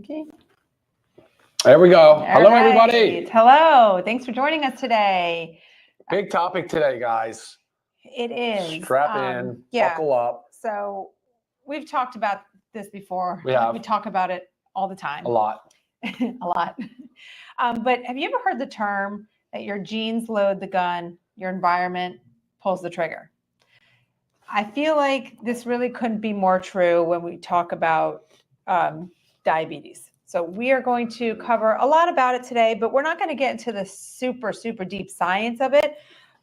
Okay. There we go. Hello, everybody. Hello. Thanks for joining us today. Big topic today, guys. It is. Strap in, buckle up. So we've talked about this before. We have. We talk about it all the time. A lot. A lot. But have you ever heard the term that your genes load the gun, your environment pulls the trigger? I feel like this really couldn't be more true when we talk about diabetes. So we are going to cover a lot about it today, but we're not going to get into the super, super deep science of it.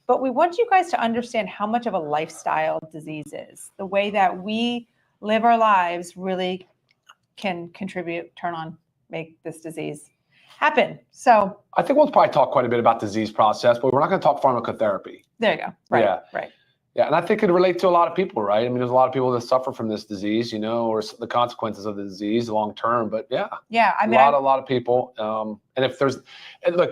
But we want you guys to understand how much of a lifestyle disease is. The way that we live our lives really can contribute, make this disease happen. So I think we'll probably talk quite a bit about disease process, but we're not going to talk pharmacotherapy. There you go. Right. Yeah. Right. Yeah, and I think it relate to a lot of people, right? I mean, there's a lot of people that suffer from this disease, or the consequences of the disease long term. But yeah, I mean, a lot of people. And if there's, look,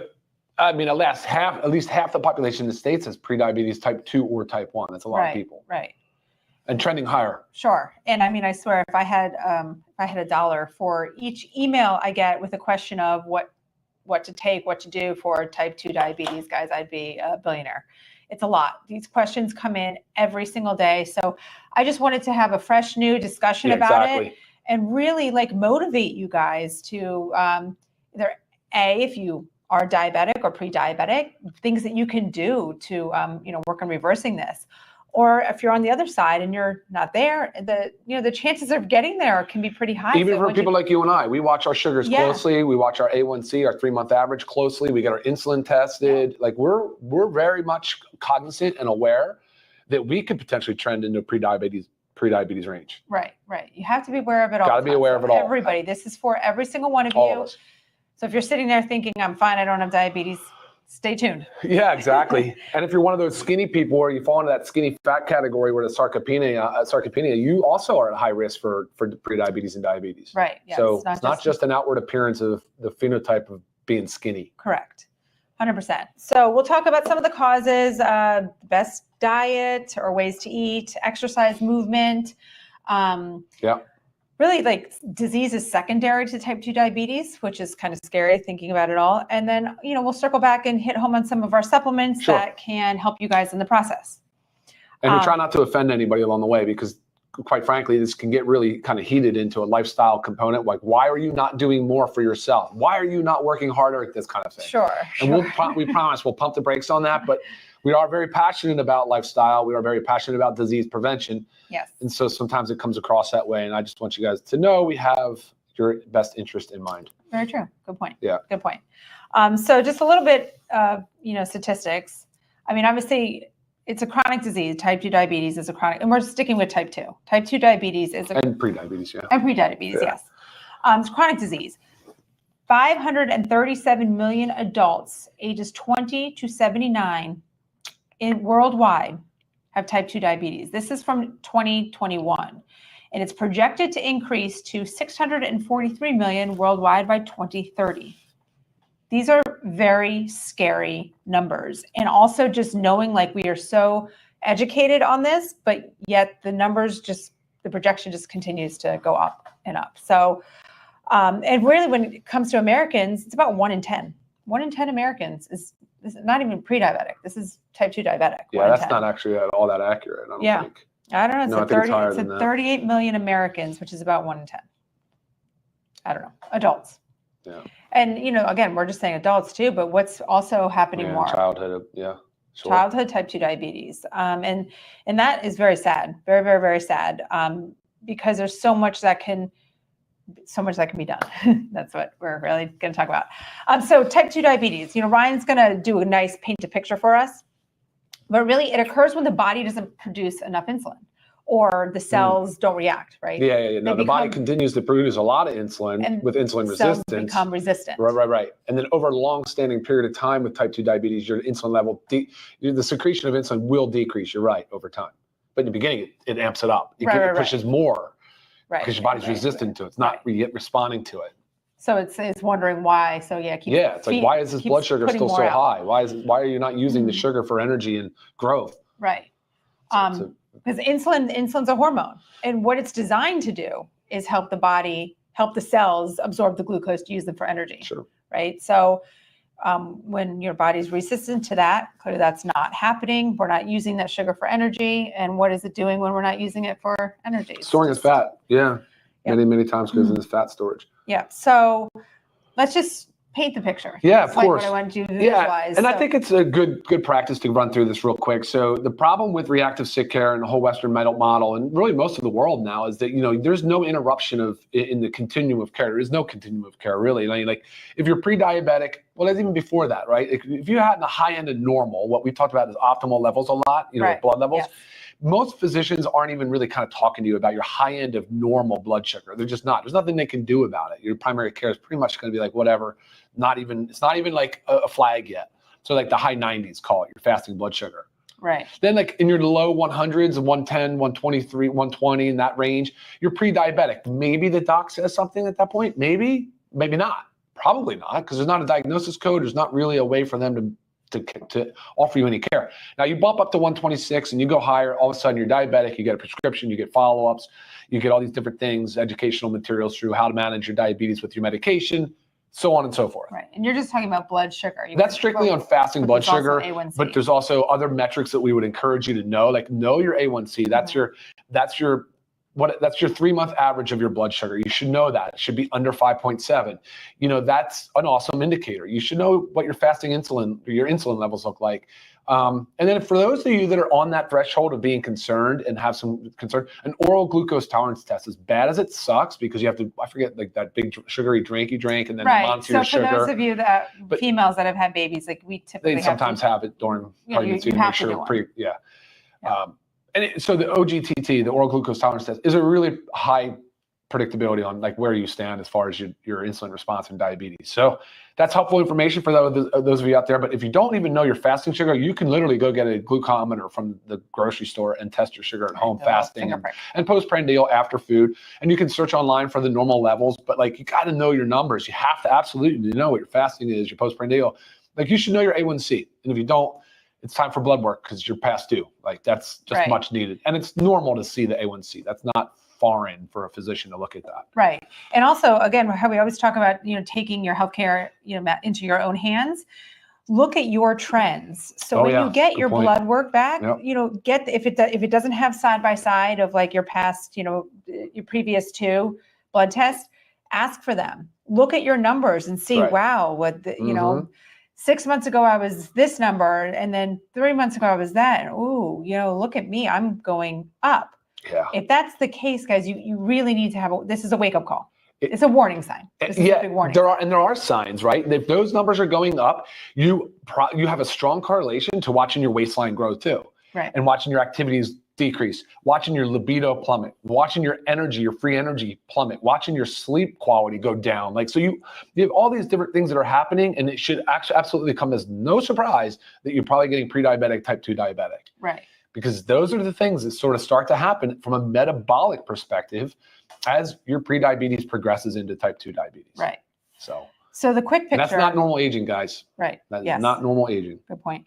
I mean, at least half the population in the States has prediabetes type 2 or type 1. That's a lot of people. Right. And trending higher. Sure. And I mean, I swear, if I had $1 for each email I get with a question of what to take, what to do for type 2 diabetes, guys, I'd be a billionaire. It's a lot. These questions come in every single day. So I just wanted to have a fresh new discussion about it and really motivate you guys to either if you are diabetic or pre-diabetic, things that you can do to work on reversing this. Or if you're on the other side and you're not there, the chances of getting there can be pretty high. Even for people like you and I, we watch our sugars closely. We watch our A1C, our 3-month average closely. We get our insulin tested. Yeah. We're very much cognizant and aware that we could potentially trend into prediabetes range. Right. You have to be aware of it all. Got to be aware of it all. Everybody, this is for every single one of all you. Of us. So if you're sitting there thinking, I'm fine, I don't have diabetes, stay tuned. Yeah, exactly. And if you're one of those skinny people or you fall into that skinny fat category where the sarcopenia, you also are at high risk for prediabetes and diabetes. Right. Yes. So it's not just an outward appearance of the phenotype of being skinny. Correct. 100%. So we'll talk about some of the causes, best diet or ways to eat, exercise, movement. Really, disease is secondary to type 2 diabetes, which is kind of scary thinking about it all. And then, we'll circle back and hit home on some of our supplements that can help you guys in the process. And we try not to offend anybody along the way because, quite frankly, this can get really kind of heated into a lifestyle component. Like, why are you not doing more for yourself? Why are you not working harder at this kind of thing? Sure. And we promise we'll pump the brakes on that. But we are very passionate about lifestyle. We are very passionate about disease prevention. Yes. And so sometimes it comes across that way. And I just want you guys to know we have your best interest in mind. Very true. Good point. Yeah. Good point. So just a little bit of, statistics. I mean, obviously, it's a chronic disease. Type 2 diabetes is a chronic, and we're sticking with type 2. Type 2 diabetes is and prediabetes, yeah. And prediabetes, yes. It's a chronic disease. 537 million adults ages 20 to 79 worldwide have type 2 diabetes. This is from 2021, and it's projected to increase to 643 million worldwide by 2030. These are very scary numbers. And also just knowing we are so educated on this, but yet the projection just continues to go up and up. So, and really when it comes to Americans, it's about 1 in 10. 1 in 10 Americans is not even pre-diabetic. This is type 2 diabetic. Yeah, that's not actually all that accurate, I don't think. I don't know. It's 38 million Americans, which is about 1 in 10. I don't know. Adults. Yeah. And, again, we're just saying adults too, but what's also happening more? Childhood, yeah. Sure. Childhood type 2 diabetes. And that is very sad. Very, very, very sad. Because there's so much that can be done. That's what we're really going to talk about. So type 2 diabetes, Ryan's going to do a nice paint a picture for us, but really it occurs when the body doesn't produce enough insulin or the cells don't react, right? Yeah. No, the body continues to produce a lot of insulin with insulin resistance. Cells become resistant. Right. And then over a long-standing period of time with type 2 diabetes, your insulin level, the secretion of insulin will decrease, you're right, over time. But in the beginning, it amps it up. It pushes more. Right. Because your body's resistant to it. It's not yet responding to it. So it's wondering why. So it's why is this blood sugar still so high? Why are you not using the sugar for energy and growth? Right. Because insulin's a hormone, and what it's designed to do is help the body help the cells absorb the glucose to use them for energy. Sure. Right. So when your body's resistant to that, clearly that's not happening. We're not using that sugar for energy. And what is it doing when we're not using it for energy? Storing as fat. Yeah. Yep. Many times goes into fat storage. Yeah. So let's just paint the picture. Yeah, it's of course. What I want you to visualize. And I think it's a good practice to run through this real quick. So the problem with reactive sick care and the whole Western model, and really most of the world now, is that there's no interruption in the continuum of care. There is no continuum of care really. Like if you're pre-diabetic, well, that's even before that, right? If you had the high end of normal, what we talked about is optimal levels a lot, right. blood levels. Yes. Most physicians aren't even really kind of talking to you about your high end of normal blood sugar. They're just not. There's nothing they can do about it. Your primary care is pretty much going to be like whatever. It's not even like a flag yet. So like the high 90s, call it your fasting blood sugar. Right. Then like in your low 100s, 110, 123, 120 in that range, you're pre-diabetic. Maybe the doc says something at that point. Maybe not. Probably not, because there's not a diagnosis code. There's not really a way for them to offer you any care. Now you bump up to 126 and you go higher, all of a sudden you're diabetic, you get a prescription, you get follow-ups, you get all these different things, educational materials through how to manage your diabetes with your medication, so on and so forth. Right, and you're just talking about blood sugar. That's strictly on fasting blood sugar, A1C. But there's also other metrics that we would encourage you to know, like know your A1C. That's your 3-month average of your blood sugar. You should know that. It should be under 5.7. That's an awesome indicator. You should know what your fasting insulin or your insulin levels look like. And then for those of you that are on that threshold of being concerned and have some concern, an oral glucose tolerance test, as bad as it sucks, because you have to, I forget, like that big sugary drink you drank and then monitor your sugar. So for those of you females that have had babies, like we typically they sometimes have it during pregnancy to make sure. So the OGTT, the oral glucose tolerance test, is a really high predictability on like where you stand as far as your insulin response and diabetes. So that's helpful information for those of you out there. But if you don't even know your fasting sugar, you can literally go get a glucometer from the grocery store and test your sugar at home fasting and postprandial after food. And you can search online for the normal levels, but like you got to know your numbers. You have to absolutely know what your fasting is, your postprandial. Like you should know your A1C. And if you don't, it's time for blood work because you're past due. Like that's just much needed. And it's normal to see the A1C. That's not foreign for a physician to look at that. Right. And also, again, how we always talk about, taking your healthcare, into your own hands. Look at your trends. So when you get your blood work back, if it doesn't have side by side of like your past, your previous 2 blood tests, ask for them. Look at your numbers and see, wow, what the, 6 months ago I was this number, and then 3 months ago I was that. And, ooh, look at me, I'm going up. Yeah. If that's the case, guys, you really need to have this is a wake up call. It's a warning sign. This is a big warning. There are signs, right? If those numbers are going up, you have a strong correlation to watching your waistline grow too. Right. And watching your activities decrease, watching your libido plummet, watching your energy, your free energy plummet, watching your sleep quality go down. Like, so you have all these different things that are happening, and it should actually absolutely come as no surprise that you're probably getting pre-diabetic, type 2 diabetic. Right. Because those are the things that sort of start to happen from a metabolic perspective as your prediabetes progresses into type 2 diabetes. Right. So the quick picture. And that's not normal aging, guys. Right. That is not normal aging. Good point.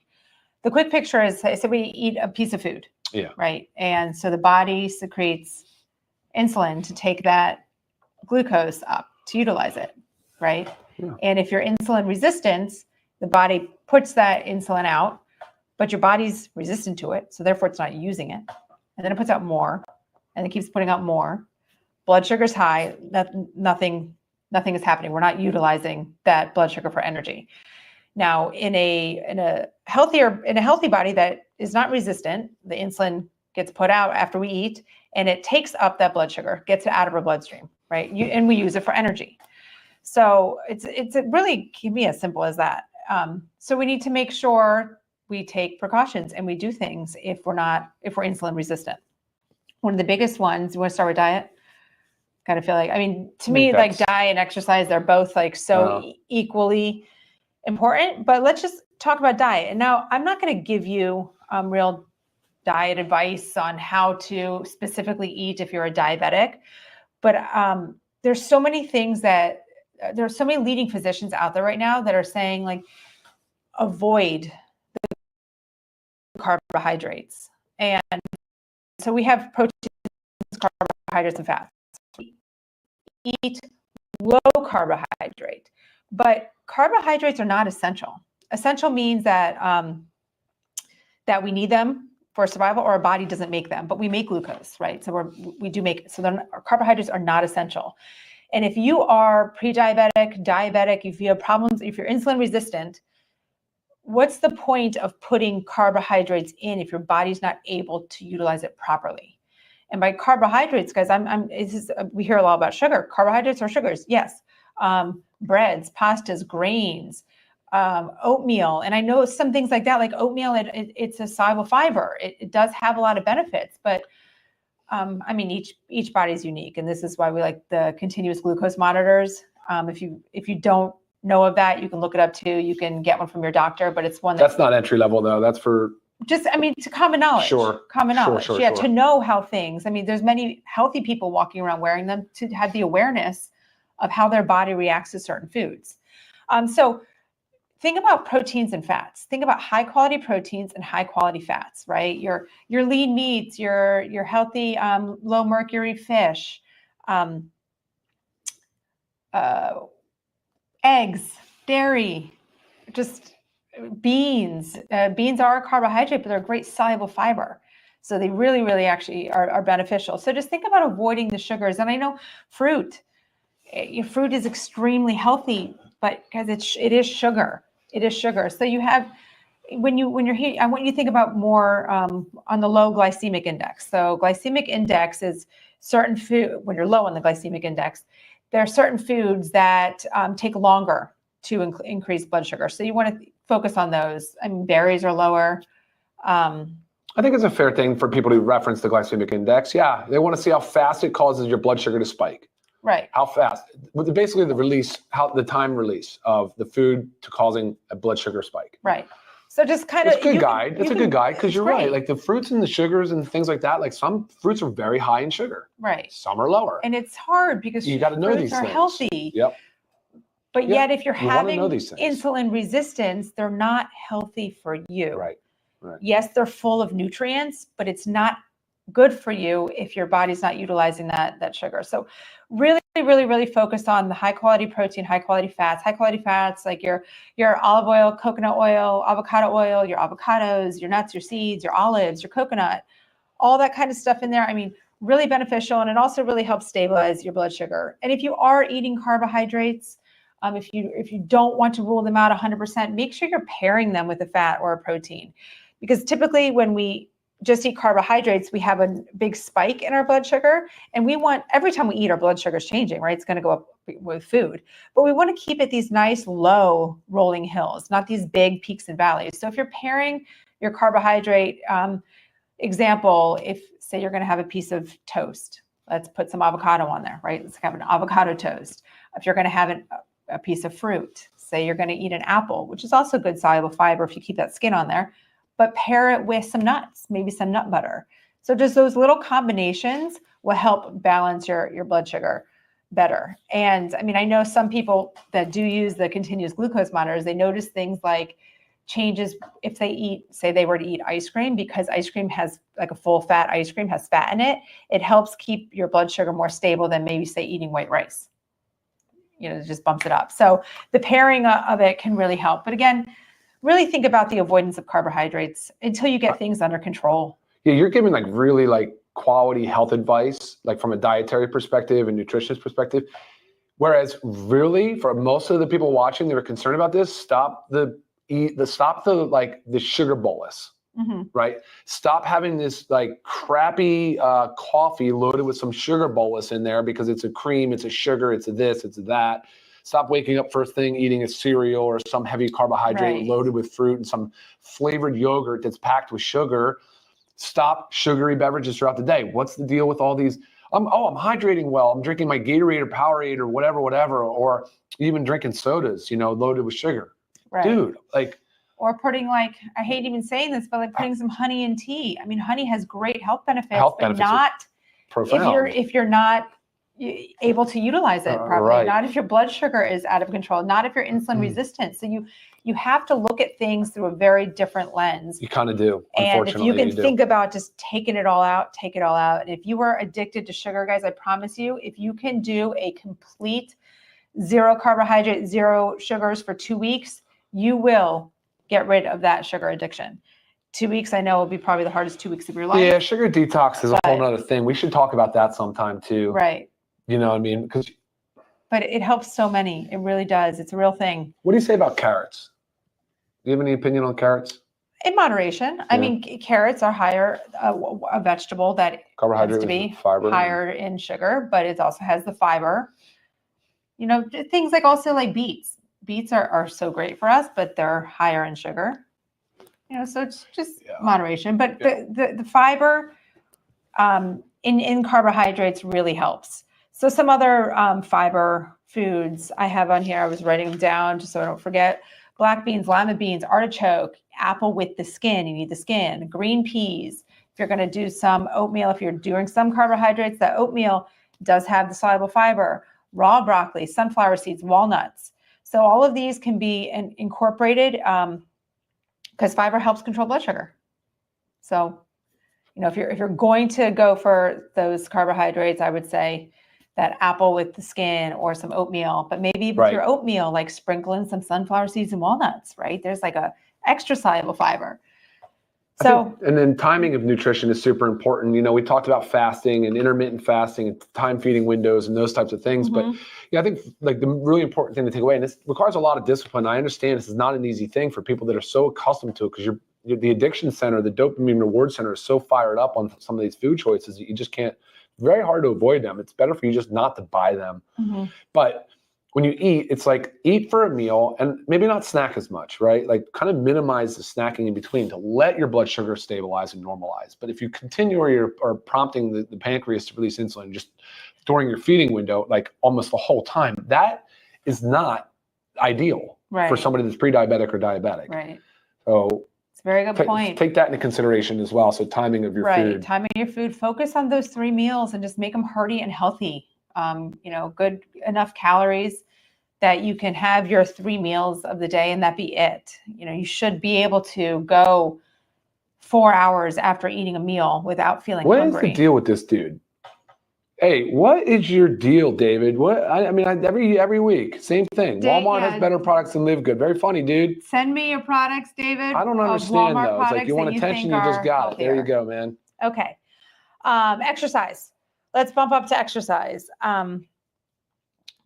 The quick picture is, so we eat a piece of food. Yeah. Right. And so the body secretes insulin to take that glucose up, to utilize it. Right. Yeah. And if you're insulin resistant, the body puts that insulin out, but your body's resistant to it. So therefore it's not using it. And then it puts out more, and it keeps putting out more. Blood sugar's high. Nothing is happening. We're not utilizing that blood sugar for energy. Now, in a healthy body that is not resistant, the insulin gets put out after we eat, and it takes up that blood sugar, gets it out of our bloodstream, right? And we use it for energy. So it really can be as simple as that. So we need to make sure we take precautions and we do things if we're insulin resistant. One of the biggest ones, you want to start with diet? Kind of feel like, to me, like diet and exercise, they're both like so equally important, but let's just talk about diet. And now I'm not going to give you real diet advice on how to specifically eat if you're a diabetic, but there's so many things there's so many leading physicians out there right now that are saying like, avoid the carbohydrates. And so we have proteins, carbohydrates, and fats. Eat low carbohydrate. But carbohydrates are not essential. Essential means that that we need them for survival, or our body doesn't make them, but we make glucose, right? So we do make, so carbohydrates are not essential. And if you are pre-diabetic, diabetic, if you have problems, if you're insulin resistant, what's the point of putting carbohydrates in if your body's not able to utilize it properly? And by carbohydrates, guys, we hear a lot about sugar. Carbohydrates are sugars, yes. Breads, pastas, grains, oatmeal. And I know some things like that, like oatmeal, it's a soluble fiber. It does have a lot of benefits, but I mean, each body's unique. And this is why we like the continuous glucose monitors. If you don't know of that, you can look it up too. You can get one from your doctor, but it's one that's not entry level though. That's for just, I mean, to common knowledge. Sure. Common knowledge. Sure. To know how things, I mean, there's many healthy people walking around wearing them to have the awareness of how their body reacts to certain foods. So think about proteins and fats. Think about high quality proteins and high quality fats, right? Your lean meats, your healthy low mercury fish, eggs, dairy, just beans. Beans are a carbohydrate, but they're a great soluble fiber. So they really, really actually are beneficial. So just think about avoiding the sugars. And I know fruit is extremely healthy, but because it is sugar. It is sugar. So you have, when you're here, I want you to think about more on the low glycemic index. So glycemic index is certain food, when you're low on the glycemic index, there are certain foods that take longer to increase blood sugar. So you want to focus on those. I mean, berries are lower. I think it's a fair thing for people to reference the glycemic index. Yeah, they want to see how fast it causes your blood sugar to spike. Right. How fast? Basically, the time release of the food to causing a blood sugar spike. Right. So just kind of. It's a good guide. It's a good guide because you're right. great. Like the fruits and the sugars and things like that. Like some fruits are very high in sugar. Right. Some are lower. And it's hard because you got to know fruits these are things. Healthy. Yep. But yet, if you're You having know these things. insulin resistance, they're not healthy for you. Right. Yes, they're full of nutrients, but it's not good for you if your body's not utilizing that sugar. So really, really, really focus on the high quality protein, high quality fats, like your olive oil, coconut oil, avocado oil, your avocados, your nuts, your seeds, your olives, your coconut, all that kind of stuff in there. I mean, really beneficial. And it also really helps stabilize your blood sugar. And if you are eating carbohydrates, if you don't want to rule them out 100%, make sure you're pairing them with a fat or a protein. Because typically when we just eat carbohydrates, we have a big spike in our blood sugar. And every time we eat, our blood sugar is changing, right? It's going to go up with food. But we want to keep it these nice, low rolling hills, not these big peaks and valleys. So if you're pairing your carbohydrate, example, if say you're going to have a piece of toast, let's put some avocado on there, right? Let's have an avocado toast. If you're going to have a piece of fruit, say you're going to eat an apple, which is also good soluble fiber if you keep that skin on there, but pair it with some nuts, maybe some nut butter. So just those little combinations will help balance your blood sugar better. And I mean, I know some people that do use the continuous glucose monitors, they notice things like changes if they were to eat ice cream, because ice cream has like a full fat ice cream has fat in it. It helps keep your blood sugar more stable than maybe say eating white rice. It just bumps it up. So the pairing of it can really help. But again, really think about the avoidance of carbohydrates until you get things under control. Yeah, you're giving like really like quality health advice, like from a dietary perspective and nutritionist perspective. Whereas really for most of the people watching that are concerned about this, stop the sugar bolus. Mm-hmm. Right? Stop having this like crappy coffee loaded with some sugar bolus in there because it's a cream, it's a sugar, it's a this, it's a that. Stop waking up first thing eating a cereal or some heavy carbohydrate loaded with fruit and some flavored yogurt that's packed with sugar. Stop sugary beverages throughout the day. What's the deal with all these? I'm hydrating well. I'm drinking my Gatorade or Powerade or whatever, or even drinking sodas, loaded with sugar. Right. Dude, like. Or putting I hate even saying this, but like putting some honey in tea. I mean, honey has great health benefits, but not profound if you're not able to utilize it properly. Right. Not if your blood sugar is out of control. Not if you're insulin resistant. So you have to look at things through a very different lens. You kind of do. And if you can think about just taking it all out, take it all out. And if you are addicted to sugar, guys, I promise you, if you can do a complete 0 carbohydrate, 0 sugars for 2 weeks, you will get rid of that sugar addiction. 2 weeks, I know, will be probably the hardest 2 weeks of your life. Yeah, sugar detox is a whole nother thing. We should talk about that sometime too. Right. You know what I mean? But it helps so many. It really does. It's a real thing. What do you say about carrots? Do you have any opinion on carrots? In moderation. Yeah. I mean, carrots are higher, a vegetable that carbohydrate tends to be fiber. Higher in sugar, but it also has the fiber. You know, things like also like beets. Beets are so great for us, but they're higher in sugar. You know, so it's just moderation. But the fiber in carbohydrates really helps. So some other fiber foods I have on here, I was writing them down just so I don't forget. Black beans, lima beans, artichoke, apple with the skin. You need the skin. Green peas. If you're going to do some oatmeal, if you're doing some carbohydrates, that oatmeal does have the soluble fiber. Raw broccoli, sunflower seeds, walnuts. So all of these can be incorporated because fiber helps control blood sugar. So, you know, if you're going to go for those carbohydrates, I would say that apple with the skin or some oatmeal, but maybe with your oatmeal, like sprinkle in some sunflower seeds and walnuts, right? There's like a extra soluble fiber. So, and then timing of nutrition is super important. You know, we talked about fasting and intermittent fasting and time feeding windows and those types of things. But I think like the really important thing to take away, and this requires a lot of discipline. I understand this is not an easy thing for people that are so accustomed to it because you're the addiction center, the dopamine reward center is so fired up on some of these food choices that you just can't. Very hard to avoid them. It's better for you just not to buy them. But when you eat, it's like eat for a meal and maybe not snack as much, right? Like kind of minimize the snacking in between to let your blood sugar stabilize and normalize. But if you continue or prompting the pancreas to release insulin just during your feeding window, like almost the whole time, that is not ideal for somebody that's pre-diabetic or diabetic. Right. So very good point. Take that into consideration as well. So timing of your food. Timing your food. Focus on those 3 meals and just make them hearty and healthy. You know, good enough calories that you can have your 3 meals of the day and that be it. You know, you should be able to go 4 hours after eating a meal without feeling hungry. What is the deal with this dude? Hey, what is your deal, David? What I mean, every week, same thing. Walmart has better products than LiveGood. Very funny, dude. Send me your products, David. I don't understand though. It's like you want attention, you just got it. There you go, man. Okay. Exercise. Let's bump up to exercise.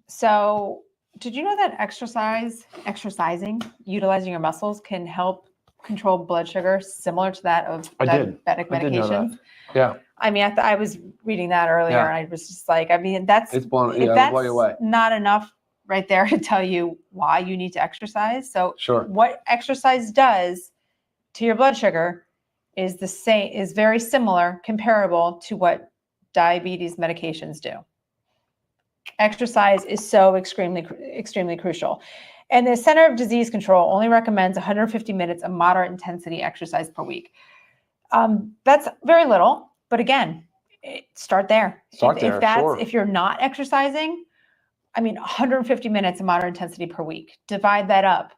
So did you know that exercising, utilizing your muscles can help control blood sugar similar to that of diabetic medications? I did know that. Yeah. I mean, I was reading that earlier and I was just like, I mean, that's blow you away. Not enough right there to tell you why you need to exercise. So what exercise does to your blood sugar is very similar, comparable to what diabetes medications do. Exercise is so extremely crucial. And the Center of Disease Control only recommends 150 minutes of moderate intensity exercise per week. That's very little. But again, start there. If you're not exercising, I mean, 150 minutes of moderate intensity per week. Divide that up.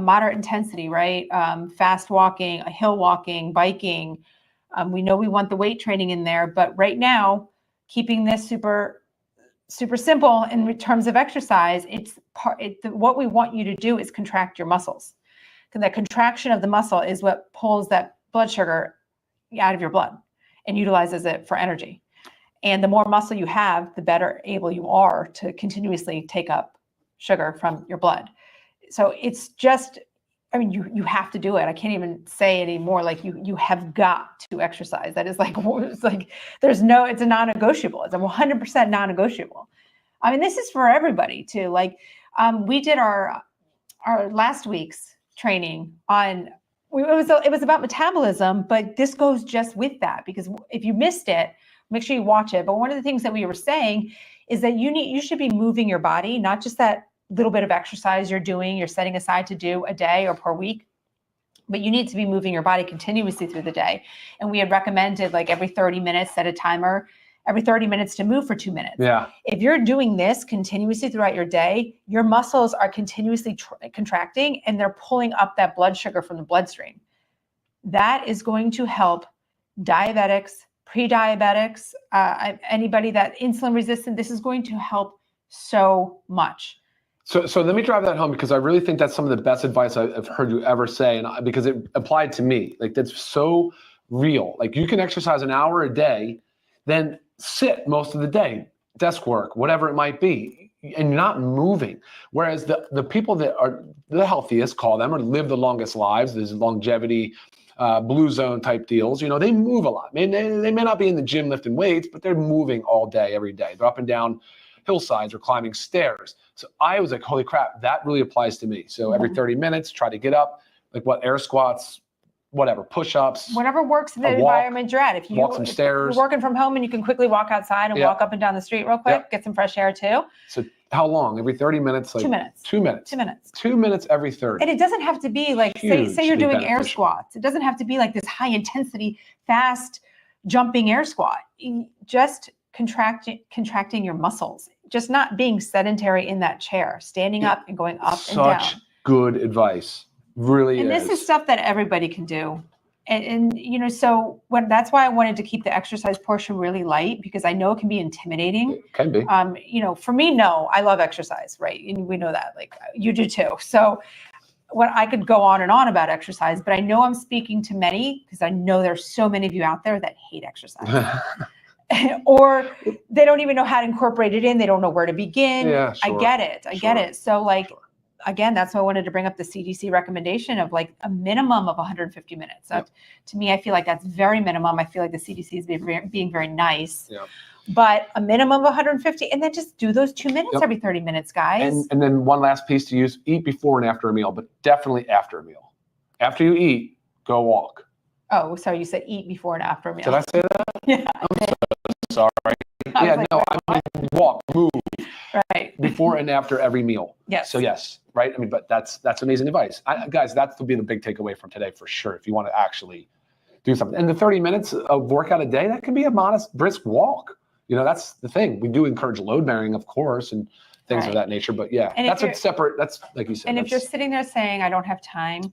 Moderate intensity, right? Fast walking, hill walking, biking. We know we want the weight training in there, but right now, keeping this super simple in terms of exercise, what we want you to do is contract your muscles. Because that contraction of the muscle is what pulls that blood sugar out of your blood and utilizes it for energy. And the more muscle you have, the better able you are to continuously take up sugar from your blood. So it's just, I mean, you have to do it. I can't even say anymore. Like you have got to exercise. That is like, it's a non-negotiable. It's a 100% non-negotiable. I mean, this is for everybody too. Like we did our last week's training on, it was about metabolism, but this goes just with that, because if you missed it, make sure you watch it. But one of the things that we were saying is that you should be moving your body, not just that little bit of exercise you're setting aside to do a day or per week, but you need to be moving your body continuously through the day. And we had recommended like every 30 minutes, set a timer, every 30 minutes to move for 2 minutes. Yeah. If you're doing this continuously throughout your day, your muscles are continuously contracting and they're pulling up that blood sugar from the bloodstream. That is going to help diabetics, pre-diabetics, anybody that insulin resistant. This is going to help so much. So let me drive that home, because I really think that's some of the best advice I've heard you ever say, and because it applied to me. Like, that's so real. Like, you can exercise an hour a day, then sit most of the day, desk work, whatever it might be, and you're not moving. Whereas the people that are the healthiest, call them, or live the longest lives, there's longevity, blue zone type deals, they move a lot. They may not be in the gym lifting weights, but they're moving all day, every day. They're up and down hillsides or climbing stairs. So I was like, holy crap, that really applies to me. So every 30 minutes, try to get up, like air squats, whatever, push-ups. Whatever works in the environment you're at. If walk some stairs. You're working from home and you can quickly walk outside and walk up and down the street real quick, get some fresh air too. So how long? Every 30 minutes? Like 2 minutes. 2 minutes. 2 minutes. 2 minutes every 30. And it doesn't have to be like, say you're doing air squats. It doesn't have to be like this high intensity, fast jumping air squat. Just contracting your muscles, just not being sedentary in that chair, standing up and going up and down. Such good advice. Really and is. This is stuff that everybody can do. And so that's why I wanted to keep the exercise portion really light, because I know it can be intimidating. It can be. For me, no, I love exercise, right? And we know that, like you do too. So when I could go on and on about exercise, but I know I'm speaking to many, because I know there's so many of you out there that hate exercise. Or they don't even know how to incorporate it in. They don't know where to begin. Yeah, sure. I get it. So again, that's why I wanted to bring up the CDC recommendation of like a minimum of 150 minutes. To me, I feel like that's very minimum. I feel like the CDC is being very nice. Yeah. But a minimum of 150, and then just do those 2 minutes every 30 minutes, guys. And then one last piece to use: eat before and after a meal, but definitely after a meal. After you eat, go walk. Oh, sorry, you said eat before and after a meal. Did I say that? Yeah. I'm so sorry. I mean walk, move. Right. Before and after every meal. Yes. So yes, right? I mean, but that's amazing advice. Guys, that's will be the big takeaway from today for sure, if you want to actually do something. And the 30 minutes of workout a day, that can be a modest, brisk walk. That's the thing. We do encourage load bearing, of course, and things of that nature. But yeah, that's like you said. And if you're sitting there saying, I don't have time,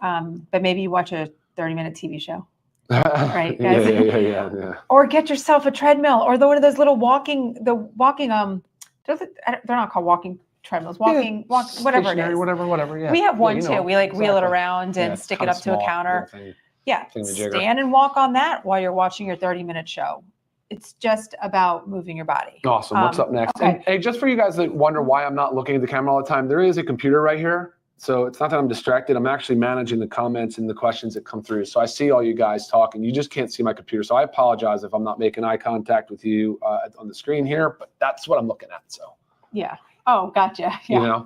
but maybe you watch a 30-minute TV show. Right, guys? Yeah. Or get yourself a treadmill, or one of those little walking, they're not called walking treadmills, whatever it is. Whatever, yeah. We have one too. We wheel it around and stick it up to a counter. Stand and walk on that while you're watching your 30-minute show. It's just about moving your body. Awesome. What's up next? Okay. And hey, just for you guys that wonder why I'm not looking at the camera all the time, there is a computer right here. So it's not that I'm distracted. I'm actually managing the comments and the questions that come through. So I see all you guys talking. You just can't see my computer. So I apologize if I'm not making eye contact with you on the screen here, but that's what I'm looking at. So yeah. Oh, gotcha. Yeah.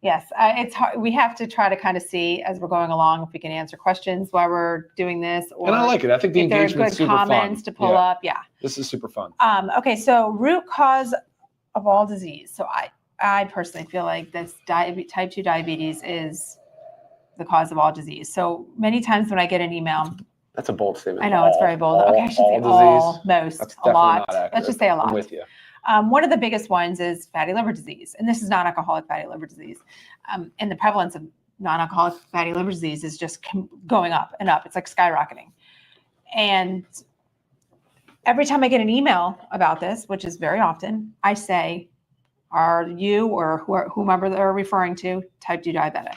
Yes. It's hard. We have to try to kind of see as we're going along if we can answer questions while we're doing this. And I like it. I think the engagement is super fun. Comments to pull up. Yeah. This is super fun. Okay. So root cause of all disease. So I personally feel like this type 2 diabetes is the cause of all disease. So many times when I get an email. That's a bold statement. I know, it's very bold. Okay, I should say almost, a lot. Let's just say a lot. I'm with you. One of the biggest ones is fatty liver disease. And this is non-alcoholic fatty liver disease. And the prevalence of non-alcoholic fatty liver disease is just going up and up. It's like skyrocketing. And every time I get an email about this, which is very often, I say, are you or whomever they're referring to type 2 diabetic?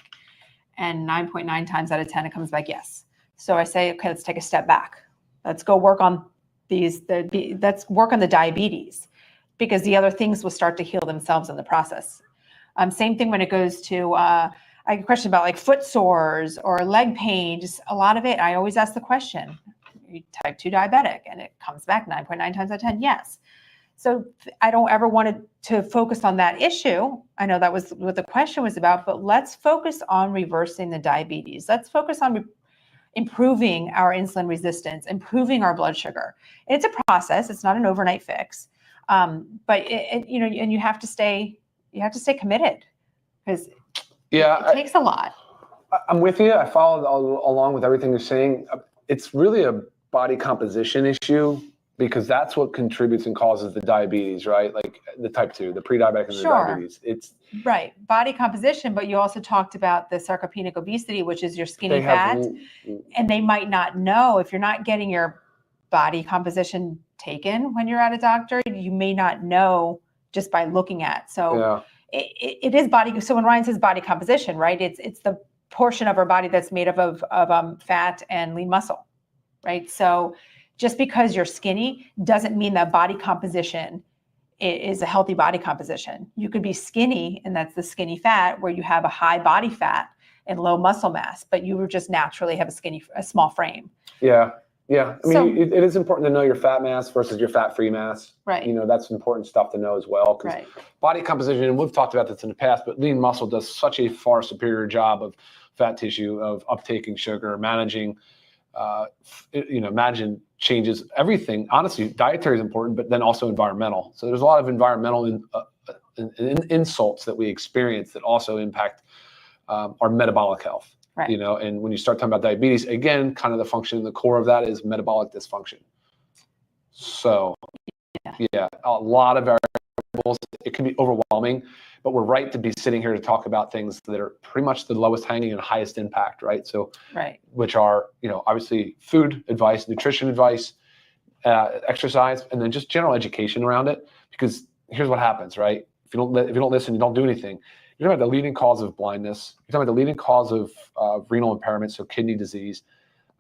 And 9.9 times out of 10, it comes back yes. So I say, okay, let's take a step back. Let's go work on let's work on the diabetes, because the other things will start to heal themselves in the process. Same thing when it goes to, I get a question about like foot sores or leg pain, just a lot of it. I always ask the question, are you type 2 diabetic? And it comes back 9.9 times out of 10, yes. So I don't ever want to focus on that issue. I know that was what the question was about, but let's focus on reversing the diabetes. Let's focus on improving our insulin resistance, improving our blood sugar. It's a process. It's not an overnight fix. But and you have to stay committed, because it takes a lot. I'm with you. I follow along with everything you're saying. It's really a body composition issue, because that's what contributes and causes the diabetes, right? Like the type 2, the pre-diabetic and the diabetes. It's right. Body composition, but you also talked about the sarcopenic obesity, which is your skinny fat. And they might not know, if you're not getting your body composition taken when you're at a doctor, you may not know just by looking at. So it is body. So when Ryan says body composition, right, it's the portion of our body that's made up of fat and lean muscle, right? So just because you're skinny doesn't mean that body composition is a healthy body composition. You could be skinny, and that's the skinny fat, where you have a high body fat and low muscle mass, but you just naturally have a small frame. Yeah. Yeah. I mean, it is important to know your fat mass versus your fat-free mass. Right. You know, that's important stuff to know as well, because body composition, and we've talked about this in the past, but lean muscle does such a far superior job of fat tissue, of uptaking sugar, managing, managing changes, everything. Honestly, dietary is important, but then also environmental. So there's a lot of environmental insults that we experience that also impact our metabolic health. Right. You know, and when you start talking about diabetes, again, kind of the function, the core of that is metabolic dysfunction. So, yeah, a lot of variables. It can be overwhelming, but we're right to be sitting here to talk about things that are pretty much the lowest hanging and highest impact, right? So, which are, obviously food advice, nutrition advice, exercise, and then just general education around it. Because here's what happens, right? If you don't listen, you don't do anything. You're talking about the leading cause of blindness. You're talking about the leading cause of renal impairment, so kidney disease,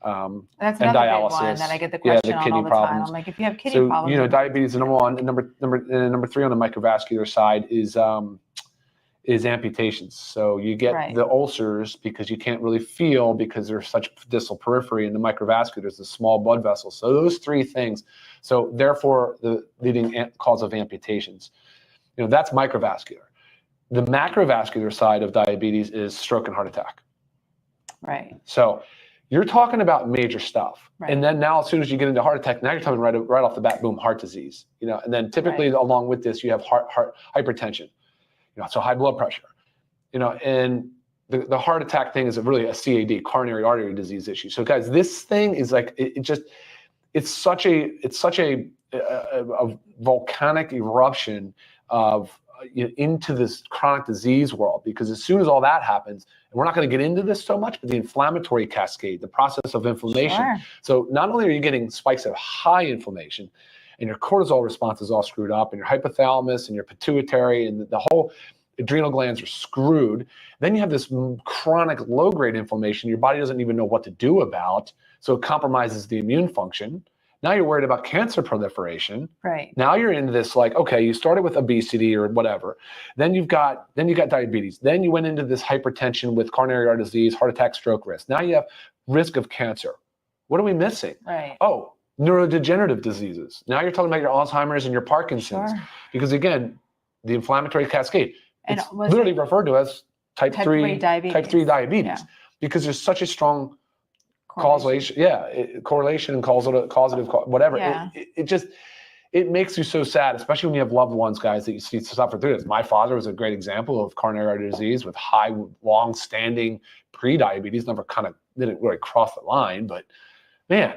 that's and another dialysis. big one that I get the question on all the time. I'm like, if you have kidney problems, diabetes is number one, and number three on the microvascular side is amputations. So you get the ulcers because you can't really feel, because there's such distal periphery, and the microvascular is the small blood vessels. So those three things. So therefore, the leading cause of amputations. That's microvascular. The macrovascular side of diabetes is stroke and heart attack. Right. So you're talking about major stuff. Right. And then now, as soon as you get into heart attack, now you're talking right off the bat, boom, heart disease. And then typically along with this, you have heart hypertension. So high blood pressure. And the heart attack thing is really a CAD, coronary artery disease issue. So guys, this thing is like it's such a volcanic eruption of into this chronic disease world, because as soon as all that happens, and we're not going to get into this so much, but the inflammatory cascade, the process of inflammation. Sure. So not only are you getting spikes of high inflammation, and your cortisol response is all screwed up, and your hypothalamus and your pituitary and the whole adrenal glands are screwed. Then you have this chronic low-grade inflammation your body doesn't even know what to do about, so it compromises the immune function. Now you're worried about cancer proliferation. Right. Now you're into this, like, okay, you started with obesity or whatever. Then you got diabetes. Then you went into this hypertension with coronary artery disease, heart attack, stroke risk. Now you have risk of cancer. What are we missing? Right. Oh, neurodegenerative diseases. Now you're talking about your Alzheimer's and your Parkinson's. Sure. Because again, the inflammatory cascade, and it's literally referred to as type 3 diabetes. Yeah. Because there's such a strong correlation, correlation and causative, whatever. Yeah. It makes you so sad, especially when you have loved ones, guys, that you see suffer through this. My father was a great example of coronary artery disease with high, long-standing pre-diabetes. Didn't really cross the line, but man,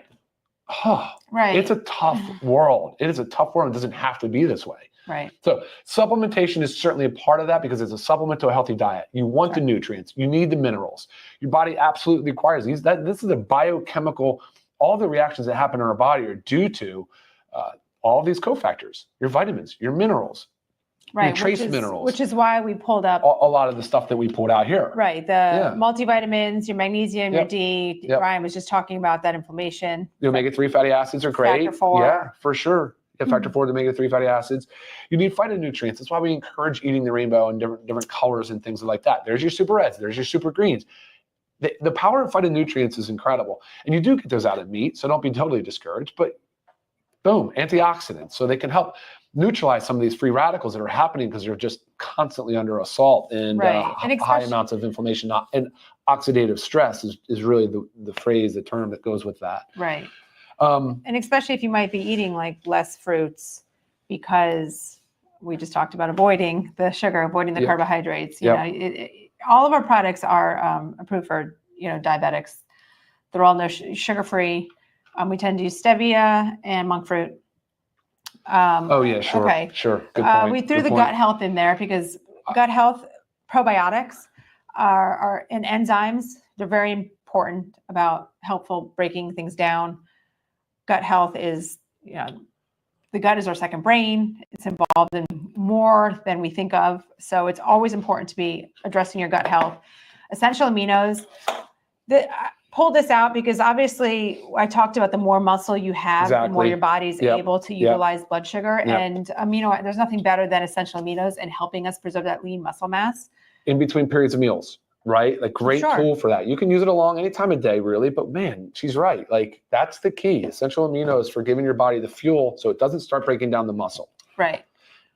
it's a tough world. It is a tough world. It doesn't have to be this way. Right. So supplementation is certainly a part of that, because it's a supplement to a healthy diet. You want the nutrients. You need the minerals. Your body absolutely requires these. This is a biochemical. All the reactions that happen in our body are due to all of these cofactors, your vitamins, your minerals, your trace minerals. Which is why we pulled up a lot of the stuff that we pulled out here. Right. The multivitamins, your magnesium, your D. Ryan was just talking about that inflammation. The omega-3 fatty acids are great. Factor 4. Yeah, for sure. Factor 4, the omega-3 fatty acids. You need phytonutrients. That's why we encourage eating the rainbow and different colors and things like that. There's your super reds. There's your super greens. The power of phytonutrients is incredible. And you do get those out of meat, so don't be totally discouraged. But boom, antioxidants. So they can help neutralize some of these free radicals that are happening because they're just constantly under assault and high amounts of inflammation. And oxidative stress is really the term that goes with that. Right. And especially if you might be eating like less fruits, because we just talked about avoiding the sugar, avoiding the carbohydrates. You know, all of our products are approved for diabetics. They're all sugar-free. We tend to use stevia and monk fruit. Sure. Okay. Sure. Good point. We threw gut health in there because gut health probiotics are and enzymes. They're very important about helpful breaking things down. Gut health is, the gut is our second brain. It's involved in more than we think of. So it's always important to be addressing your gut health. Essential aminos, pull this out because obviously I talked about the more muscle you have, the more your body's able to utilize blood sugar. And there's nothing better than essential aminos and helping us preserve that lean muscle mass. In between periods of meals, right? Like great tool for that. You can use it along any time of day, really. But man, she's right. Like that's the key. Essential aminos for giving your body the fuel so it doesn't start breaking down the muscle. Right.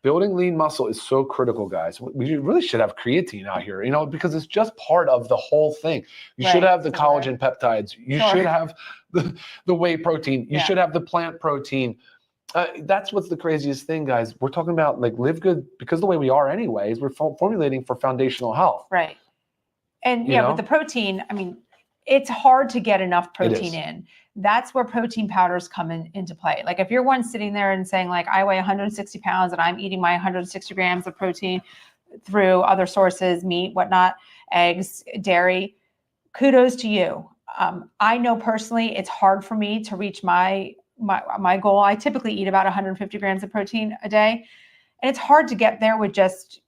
Building lean muscle is so critical, guys. We really should have creatine out here, because it's just part of the whole thing. You should have the collagen peptides. You should have the whey protein. You should have the plant protein. That's what's the craziest thing, guys. We're talking about like LiveGood because the way we are anyways, we're formulating for foundational health. Right. And with the protein, I mean, it's hard to get enough protein in. That's where protein powders come into play. Like if you're one sitting there and saying like, I weigh 160 pounds and I'm eating my 160 grams of protein through other sources, meat, whatnot, eggs, dairy, kudos to you. I know personally, it's hard for me to reach my goal. I typically eat about 150 grams of protein a day. And it's hard to get there with just,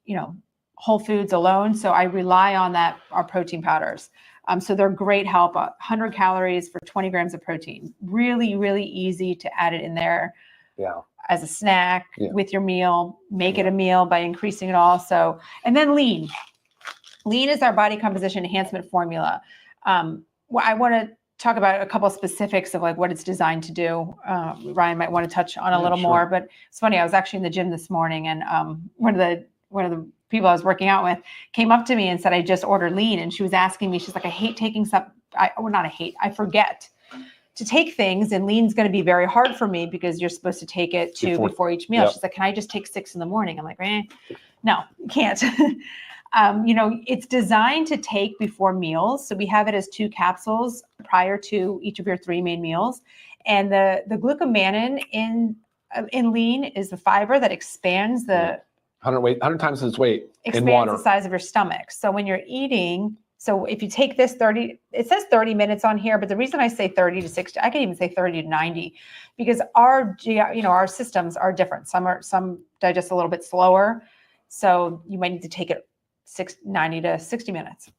whole foods alone. So I rely on our protein powders. So they're great help. 100 calories for 20 grams of protein. Really, really easy to add it in there as a snack with your meal. Make it a meal by increasing it also. And then lean. Lean is our body composition enhancement formula. I want to talk about a couple of specifics of like what it's designed to do. Ryan might want to touch on a little more, but it's funny. I was actually in the gym this morning and one of the people I was working out with came up to me and said, I just ordered lean. And she was asking me, she's like, I hate taking I forget to take things. And lean's going to be very hard for me because you're supposed to take it before each meal. She's like, can I just take 6 in the morning? I'm like, no, you can't. It's designed to take before meals. So we have it as 2 capsules prior to each of your 3 main meals. And the glucomannan in lean is the fiber that expands 100 times its weight in water. Expands the size of your stomach. So when you're eating, so if you take this it says 30 minutes on here, but the reason I say 30 to 60, I can even say 30 to 90 because our systems are different. Some digest a little bit slower. So you might need to take it 90 to 60 minutes.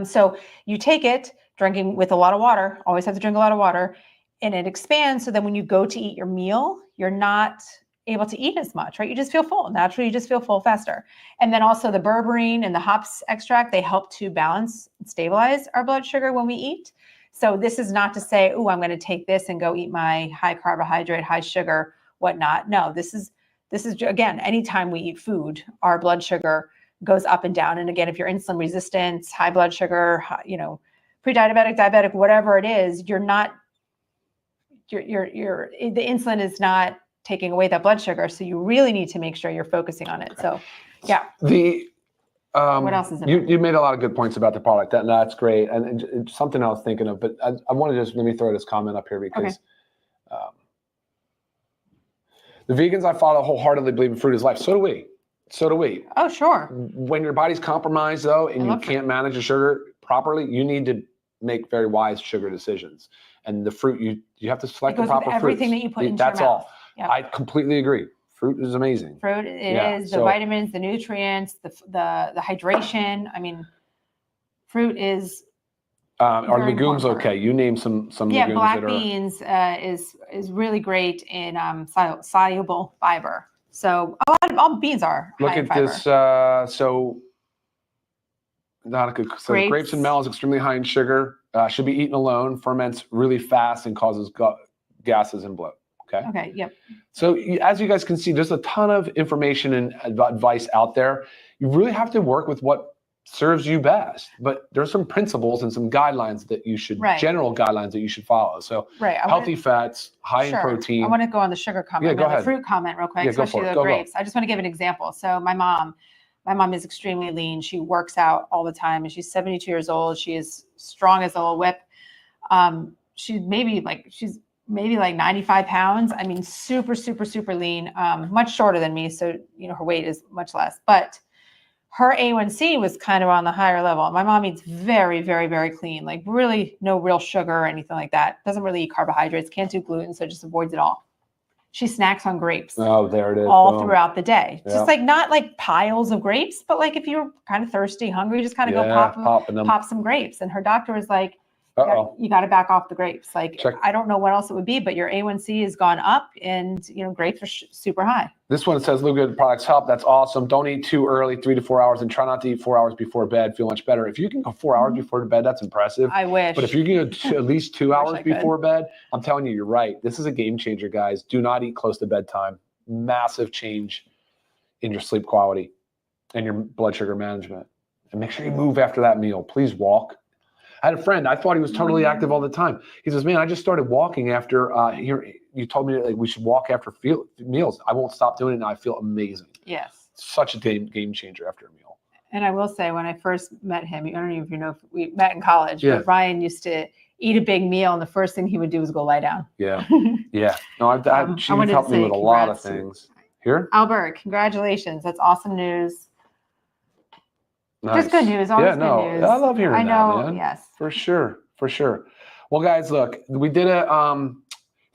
So you take it drinking with a lot of water, always have to drink a lot of water, and it expands. So then when you go to eat your meal, you're not able to eat as much, right? You just feel full. Naturally, you just feel full faster. And then also the berberine and the hops extract, they help to balance and stabilize our blood sugar when we eat. So this is not to say, oh, I'm going to take this and go eat my high carbohydrate, high sugar, whatnot. No, this is again, anytime we eat food, our blood sugar goes up and down. And again, if you're insulin resistant, high blood sugar, pre-diabetic, diabetic, whatever it is, the insulin is not taking away that blood sugar. So you really need to make sure you're focusing on it. So yeah. What else is in it? You made a lot of good points about the product. That's great. And something I was thinking of, but I want to let me throw this comment up here because the vegans I follow wholeheartedly believe in fruit is life. So do we. Oh, sure. When your body's compromised though, and you can't manage the sugar properly, you need to make very wise sugar decisions. And the fruit, you have to select the proper fruits. Everything that you put into your mouth. That's all. Yep. I completely agree. Fruit is amazing. Fruit is the vitamins, the nutrients, the hydration. I mean, fruit is. Are legumes okay? You name some legumes. Yeah, black beans is really great in soluble fiber. So a lot of all beans are. Look high in fiber. This. So not a good. So grapes and melons extremely high in sugar. Should be eaten alone. Ferments really fast and causes gases and bloat. Okay. Yep. So as you guys can see, there's a ton of information and advice out there. You really have to work with what serves you best, but there's some principles and some guidelines that you should, general guidelines that you should follow. So healthy fats, high in protein. I want to go on the sugar comment. Yeah, go ahead. The fruit comment real quick, especially the grapes. I just want to give an example. So my mom is extremely lean. She works out all the time and she's 72 years old. She is strong as a little whip. She's maybe like 95 pounds. I mean, super, super, super lean, much shorter than me. So, her weight is much less, but her A1C was kind of on the higher level. My mom eats very, very, very clean, like really no real sugar or anything like that. Doesn't really eat carbohydrates, can't do gluten. So just avoids it all. she snacks on grapes. Oh, there it is. All Boom. throughout the day. Yeah. Just like not like piles of grapes, but like if you're kind of thirsty, hungry, just kind of go pop some grapes. And her doctor was like, you got to back off the grapes. Like, I don't know what else it would be, but your A1C has gone up and, grapes are super high. This one says, LiveGood products help. That's awesome. Don't eat too early, 3 to 4 hours, and try not to eat 4 hours before bed. Feel much better. If you can go 4 hours before bed, that's impressive. I wish. But if you can go at least 2 hours before bed, I'm telling you, you're right. This is a game changer, guys. Do not eat close to bedtime. Massive change in your sleep quality and your blood sugar management. And make sure you move after that meal. Please walk. I had a friend, I thought he was totally active all the time. He says, man, I just started walking after you told me that, like, we should walk after meals. I won't stop doing it, and I feel amazing. Yes. Such a game changer after a meal. And I will say, when I first met him, I don't know if you know, if we met in college, but Ryan used to eat a big meal, and the first thing he would do was go lie down. Yeah. Yeah. No, she's helped me with a lot of things. Here? Albert, congratulations. That's awesome news. Nice. Just good news. Always good news. I love hearing that, man. Yes. For sure. Well, guys, look, we did a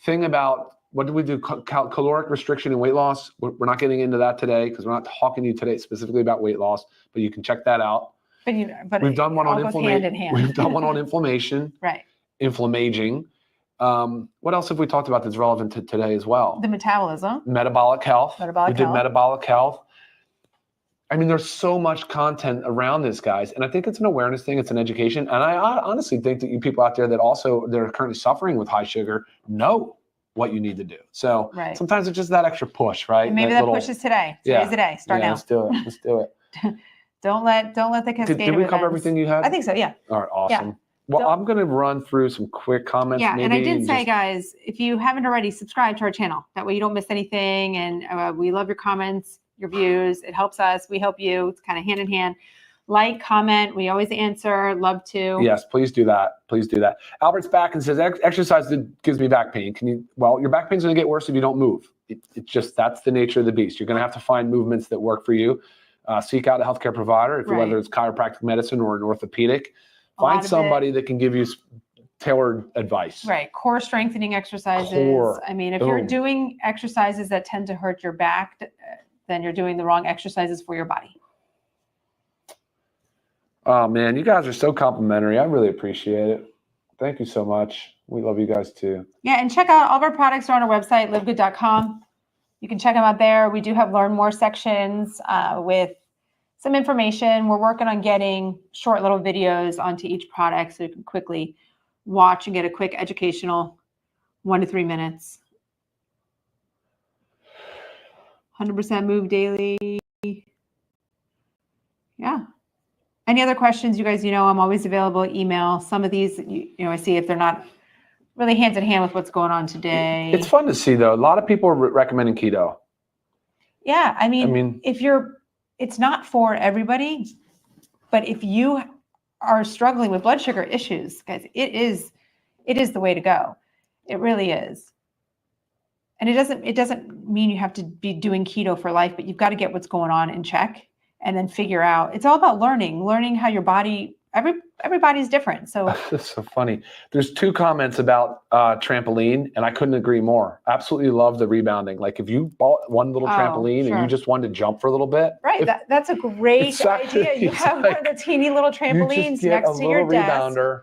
thing about, what did we do? Caloric restriction and weight loss. We're not getting into that today because we're not talking to you today specifically about weight loss, but you can check that out. But we've done one on inflammation. We've done one on inflammation. Right. Inflammaging. What else have we talked about that's relevant to today as well? The metabolism. Metabolic health. We did metabolic health. I mean, there's so much content around this, guys. And I think it's an awareness thing. It's an education. And I honestly think that you people out there that they're currently suffering with high sugar know what you need to do. So sometimes it's just that extra push, right? And maybe that push is today. Today's the day. Start now. Let's do it. Don't let the cascade Did we cover everything you had? I think so, yeah. All right, awesome. Yeah. Well, I'm going to run through some quick comments. Yeah, and I did say, guys, if you haven't already, subscribe to our channel. That way you don't miss anything. And we love your comments, your views. It helps us. We help you. It's kind of hand in hand. Like, comment. We always answer. Love to. Yes, please do that. Please do that. Albert's back and says, exercise gives me back pain. Well, your back pain's going to get worse if you don't move. It's just, that's the nature of the beast. You're going to have to find movements that work for you. Seek out a healthcare provider, whether it's chiropractic medicine or an orthopedic. Find somebody that can give you tailored advice. Right. Core strengthening exercises. I mean, if you're doing exercises that tend to hurt your back, then you're doing the wrong exercises for your body. Oh, man, you guys are so complimentary. I really appreciate it. Thank you so much. We love you guys too. Yeah, and check out all of our products are on our website, livegood.com. You can check them out there. We do have learn more sections with some information. We're working on getting short little videos onto each product so you can quickly watch and get a quick educational 1 to 3 minutes. 100% move daily. Yeah. Any other questions, you guys, I'm always available. Email. Some of these, I see if they're not really hand in hand with what's going on today. It's fun to see, though. A lot of people are recommending keto. Yeah. I mean, it's not for everybody, but if you are struggling with blood sugar issues, guys, it is the way to go. It really is. And it doesn't mean you have to be doing keto for life, but you've got to get what's going on in check and then figure out. It's all about learning how your body, everybody's different. So that's so funny. There's 2 comments about trampoline, and I couldn't agree more. Absolutely love the rebounding. Like if you bought one little trampoline and you just wanted to jump for a little bit. Right. That's a great idea. You have one of the teeny little trampolines next to your desk. Rebounder.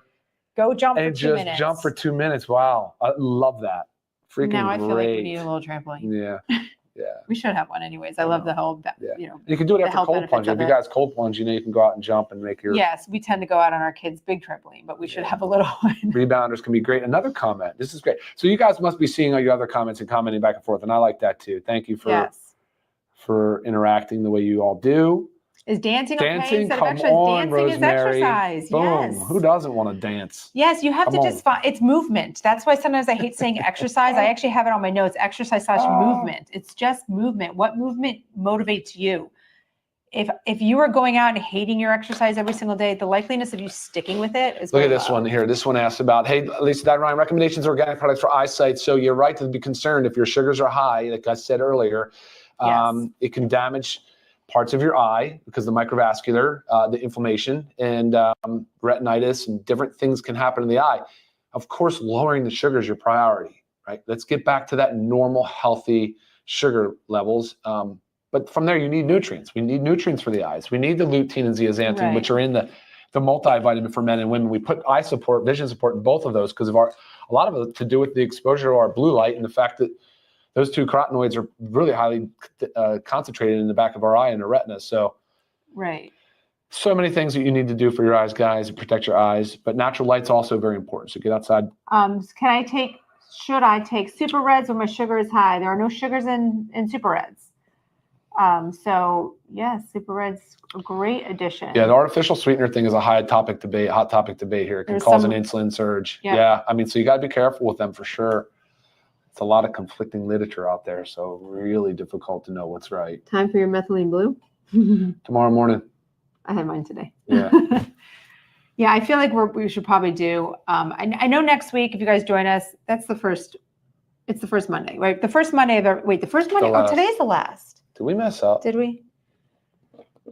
Go jump for 2 minutes. And just jump for 2 minutes. Wow. I love that. Freaking now I feel great. like we need a little trampoline. Yeah. Yeah. We should have one anyways. I love the whole, You can do it after cold plunge. If you guys cold plunge, you can go out and jump and make your. Yes, we tend to go out on our kids' big trampoline, but we should have a little one. Rebounders can be great. Another comment. This is great. So you guys must be seeing all your other comments and commenting back and forth, and I like that too. Thank you for interacting the way you all do. Is dancing okay? Dancing, come on, dancing Rosemary. Is exercise. Boom. Yes. Who doesn't want to dance? Yes, you have to just find, it's movement. That's why sometimes I hate saying exercise. I actually have it on my notes, exercise/movement. It's just movement. What movement motivates you? If you are going out and hating your exercise every single day, the likeliness of you sticking with it is Look at this one here. This one asks about, hey, Lisa, Dr. Ryan, recommendations of organic products for eyesight. So you're right to be concerned if your sugars are high, like I said earlier. It can damage parts of your eye because the microvascular, the inflammation and retinitis and different things can happen in the eye. Of course, lowering the sugar is your priority, right? Let's get back to that normal, healthy sugar levels. But from there, you need nutrients. We need nutrients for the eyes. We need the lutein and zeaxanthin, which are in the multivitamin for men and women. We put eye support, vision support in both of those because of a lot of it to do with the exposure to our blue light and the fact that those two carotenoids are really highly concentrated in the back of our eye and the retina. So, so many things that you need to do for your eyes, guys, to protect your eyes. But natural light's also very important. So get outside. Should I take super reds when my sugar is high? There are no sugars in super reds. So yes, super red's a great addition. Yeah, the artificial sweetener thing is a hot topic debate here. It can cause an insulin surge. Yeah, I mean, so you got to be careful with them for sure. It's a lot of conflicting literature out there, so really difficult to know what's right. Time for your methylene blue? Tomorrow morning. I had mine today. Yeah. Yeah, I feel like we should probably do, I know next week, if you guys join us, it's the first Monday, right? The first Monday the first Monday? Oh, today's the last. Did we mess up? Did we?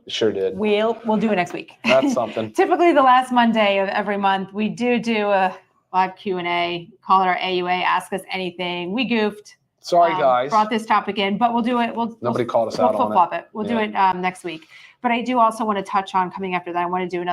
Sure did. We'll do it next week. That's something. Typically the last Monday of every month, we do a live Q&A, call it our AUA, ask us anything. We goofed. Sorry, guys. Brought this topic in, but we'll do it. Nobody called us out on it. We'll flip-flop it. We'll do it next week. But I do also want to touch on, coming after that, I want to do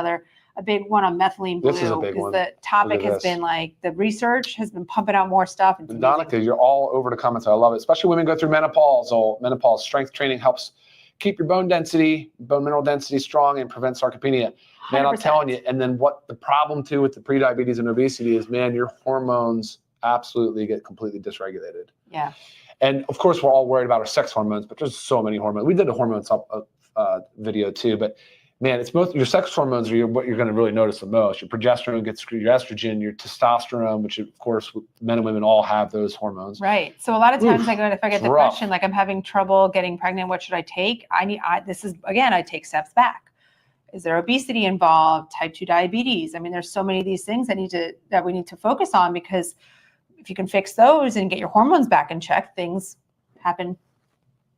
a big one on methylene blue. This is a big one. Because the topic has been the research has been pumping out more stuff. Donica, you're all over the comments. I love it. Especially women go through menopause. Strength training helps keep your bone mineral density strong and prevent sarcopenia. Man, 100%. I'm telling you. And then what the problem too with the prediabetes and obesity is, man, your hormones absolutely get completely dysregulated. Yeah. And of course, we're all worried about our sex hormones, but there's so many hormones. We did a hormones video too, but man, it's most your sex hormones are what you're going to really notice the most. Your progesterone gets screwed, your estrogen, your testosterone, which of course men and women all have those hormones. Right. So a lot of times if I get the question, I'm having trouble getting pregnant, what should I take? I take steps back. Is there obesity involved? Type 2 diabetes? I mean, there's so many of these things that we need to focus on, because if you can fix those and get your hormones back in check, things happen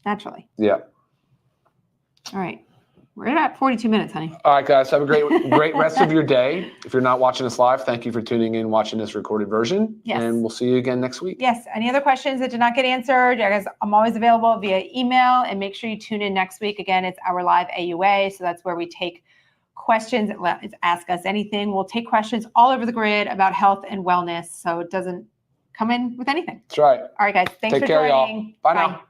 naturally. Yeah. All right. We're at 42 minutes, honey. All right, guys. Have a great rest of your day. If you're not watching us live, thank you for tuning in, watching this recorded version. Yes. And we'll see you again next week. Yes. Any other questions that did not get answered? Guys, I'm always available via email, and make sure you tune in next week. Again, it's our live AUA. So that's where we take questions. It's Ask Us Anything. We'll take questions all over the grid about health and wellness. So it doesn't come in with anything. That's right. All right, guys. Thanks for joining. Take care, y'all. Bye now.